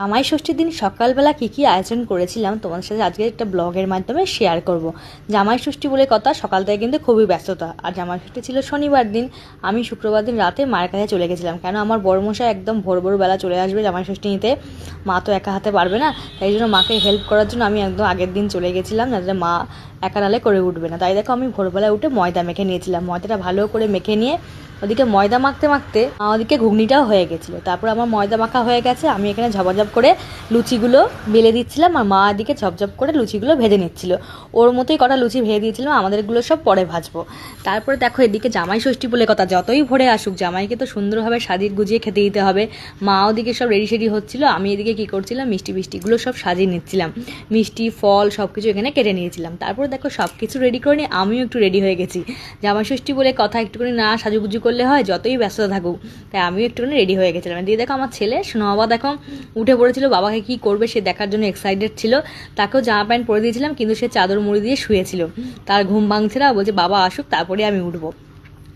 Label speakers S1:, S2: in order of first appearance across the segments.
S1: জামাই ষষ্ঠীর দিন সকালবেলা কী কী আয়োজন করেছিলাম তোমাদের সাথে আজকে একটা ব্লগের মাধ্যমে শেয়ার করব। জামাই ষষ্ঠী বলে কথা, সকাল থেকে কিন্তু খুবই ব্যস্ততা। আর জামাই ষষ্ঠী ছিল শনিবার দিন। আমি শুক্রবার দিন রাতে মায়ের কাছে চলে গেছিলাম, কেন আমার বড়মশাই একদম ভোর ভোরবেলা চলে আসবে জামাই ষষ্ঠী নিতে। মা তো একা হাতে পারবে না, তাই জন্য মাকে হেল্প করার জন্য আমি একদম আগের দিন চলে গেছিলাম, যাতে মা একা নালে করে উঠবে না। তাই দেখো আমি ভোরবেলায় উঠে ময়দা মেখে নিয়েছিলাম। ময়দাটা ভালো করে মেখে নিয়ে ওদিকে ময়দা মাখতে মাখতে ওদিকে ঘুগনিটাও হয়ে গেছিলো। তারপর আমার ময়দা মাখা হয়ে গেছে, আমি এখানে ঝপাঝপ করে লুচিগুলো বেলে দিচ্ছিলাম, আর মা এদিকে ঝপঝপ করে লুচিগুলো ভেজে নিচ্ছিল। ওর মতোই কটা লুচি ভেজে দিয়েছিলাম, আমাদেরগুলো সব পরে ভাজবো। তারপরে দেখো এদিকে জামাই ষষ্ঠী বলে কথা, যতই ভোরে আসুক জামাইকে তো সুন্দরভাবে সাজিয়ে গুজিয়ে খেতে দিতে হবে। মা ওদিকে সব রেডি সেডি হচ্ছিলো, আমি এদিকে কী করছিলাম, মিষ্টিগুলো সব সাজিয়ে নিচ্ছিলাম। মিষ্টি ফল সব কিছু এখানে কেটে নিয়েছিলাম। তারপরে দেখো সব কিছু রেডি করে নিয়ে আমিও একটু রেডি হয়ে গেছি। জামাই ষষ্ঠী বলে কথা, একটুখানি না সাজুগুজু করলে হয়, যতই ব্যস্ততা থাকুক। তাই আমিও একটুখানি রেডি হয়ে গেছিলাম। দিয়ে দেখো আমার ছেলে সোনা বাবা দেখো উঠে পড়েছিল, বাবাকে কি করবে সে দেখার জন্য এক্সাইটেড ছিল। তাকেও জামা প্যান্ট পরে দিয়েছিলাম, কিন্তু সে চাদর মুড়ি দিয়ে শুয়েছিল, তার ঘুম ভাঙছে না, বলছে বাবা আসুক তারপরে আমি উঠবো।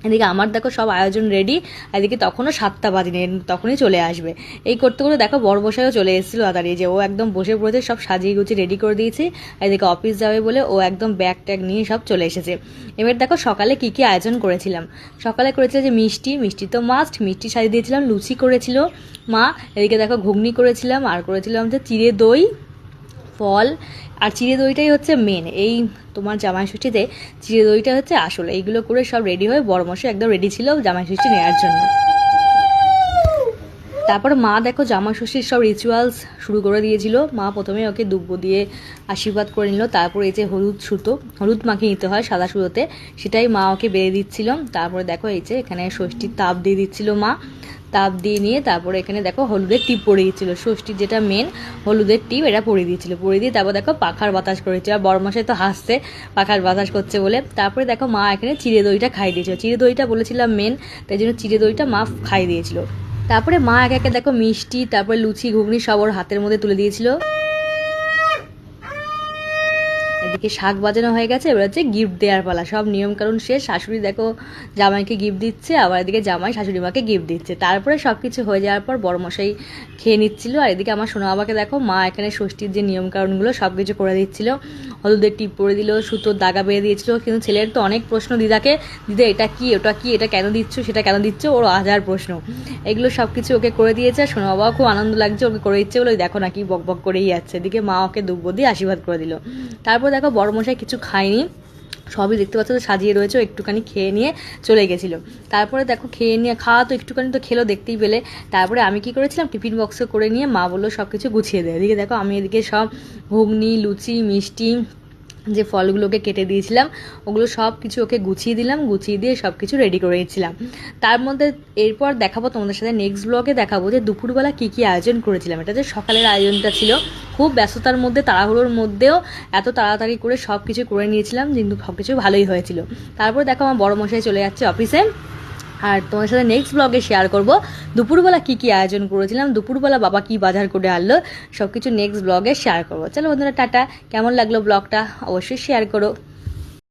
S1: এদিকে আমার দেখো সব আয়োজন রেডি, এদিকে তখনও 7টা বাজেনি, তখনই চলে আসবে। এই করতে করতে দেখো বড় বসায়ও চলে এসেছিলো দাঁড়িয়ে, যে ও একদম বসে পড়েছে, সব সাজিয়ে গুছিয়ে রেডি করে দিয়েছি। এদিকে অফিস যাবে বলে ও একদম ব্যাগ ট্যাগ নিয়ে সব চলে এসেছে। এবার দেখো সকালে কি কি আয়োজন করেছিলাম। সকালে করেছিল যে মিষ্টি তো মাস্ট, মিষ্টি সাজিয়ে দিয়েছিলাম, লুচি করেছিল মা। এদিকে দেখো ঘুগনি করেছিলাম, আর করেছিলাম যে চিড়ে দই, ফল। আর চিড়ে দইটাই হচ্ছে মেন, এই তোমার জামাই ষষ্ঠীতে চিড়ে দইটা হচ্ছে আসলে। এইগুলো করে সব রেডি হয়ে বড়মশাই একদম রেডি ছিল জামাই ষষ্ঠী নেওয়ার জন্য। তারপর মা দেখো জামাই ষষ্ঠীর সব রিচুয়ালস শুরু করে দিয়েছিল। মা প্রথমে ওকে দুব্বো দিয়ে আশীর্বাদ করে নিল, তারপর এই যে হলুদ মাখিয়ে নিতে হয় সাদা সুতোতে, সেটাই মা ওকে বেড়ে দিচ্ছিল। তারপরে দেখো এই যে এখানে ষষ্ঠীর তাপ দিয়ে দিচ্ছিল মা। তাপ দিয়ে নিয়ে তারপরে এখানে দেখো হলুদের টিপ পরিয়ে দিচ্ছিল, ষষ্ঠীর যেটা মেন হলুদের টিপ, এটা পরিয়ে দিয়েছিল। পরিয়ে দিয়ে তারপর দেখো পাখার বাতাস করেছিল, আর বড়মশাই তো হাসছে পাখার বাতাস করছে বলে। তারপরে দেখো মা এখানে চিড়ে দইটা খাই দিয়েছিল, চিড়ে দইটা বলেছিলাম মেন, তাই জন্য চিড়ে দইটা মা খাই দিয়েছিল। তারপরে মা একে একে দেখো মিষ্টি, তারপরে লুচি ঘুগনি সব ওর হাতের মধ্যে তুলে দিয়েছিল। এদিকে শাক বাজানো হয়ে গেছে, এবার হচ্ছে গিফট দেওয়ার পালা। সব নিয়ম কারণ শেষ, শাশুড়ি দেখো জামাইকে গিফট দিচ্ছে, আবার এদিকে জামাই শাশুড়ি মাকে গিফট দিচ্ছে। তারপরে সব কিছু হয়ে যাওয়ার পর বড়মশাই খেয়ে নিচ্ছিল, আর এদিকে আমার সোনা বাবাকে দেখো মা এখানে ষষ্ঠীর যে নিয়ম কারণগুলো সব কিছু করে দিচ্ছিল। হলুদের টিপ পরে দিল, সুতোর দাগা বেঁধে দিয়েছিল। কিন্তু ছেলের তো অনেক প্রশ্ন দিদাকে, দিদা এটা কি ওটা কি, এটা কেন দিচ্ছ সেটা কেন দিচ্ছ, ওর হাজার প্রশ্ন। এগুলো সব কিছু ওকে করে দিয়েছে, আর সোনা বাবাও খুব আনন্দ লাগছে ওকে করে দিচ্ছে বলে, দেখো না কি বক বক করেই যাচ্ছে। এদিকে মা ওকে দুব্বো দিয়ে আশীর্বাদ করে দিল। তারপর দেখো বড়মশাই কিছু খায়নি, সবই দেখতে পাচ্ছ তো সাজিয়ে রয়েছে, একটুখানি খেয়ে নিয়ে চলে গেছিলো। তারপরে দেখো খেয়ে নিয়ে খাওয়া তো একটুখানি তো খেলো দেখতেই পেলে। তারপরে আমি কি করেছিলাম, টিফিন বক্সে করে নিয়ে মা বললো সব কিছু গুছিয়ে দেয়। এদিকে দেখো আমি এদিকে সব ঘুগনি লুচি মিষ্টি যে ফলগুলোকে কেটে দিয়েছিলাম ওগুলো সব কিছু ওকে গুছিয়ে দিলাম, গুছিয়ে দিয়ে সব কিছু রেডি করে দিয়েছিলাম। তার মধ্যে এরপর দেখাবো তোমাদের সাথে, নেক্সট ব্লগে দেখাবো যে দুপুরবেলা কী কী আয়োজন করেছিলাম। এটা যে সকালের আয়োজনটা ছিল, খুব ব্যস্ততার মধ্যে তাড়াহুড়োর মধ্যেও এত তাড়াতাড়ি করে সব কিছু করে নিয়েছিলাম, কিন্তু সব কিছু ভালোই হয়েছিল। তারপর দেখো আমার বড়মশাই চলে যাচ্ছে অফিসে, আর তোমার সাথে নেক্সট ব্লগে শেয়ার করব দুপুরবেলা কী কী আয়োজন করেছিলাম, দুপুরবেলা বাবা কী বাজার করে আনলো, সব কিছু নেক্সট ব্লগে শেয়ার করবো। চলো বন্ধুরা টাটা, কেমন লাগলো ব্লগটা অবশ্যই শেয়ার করো।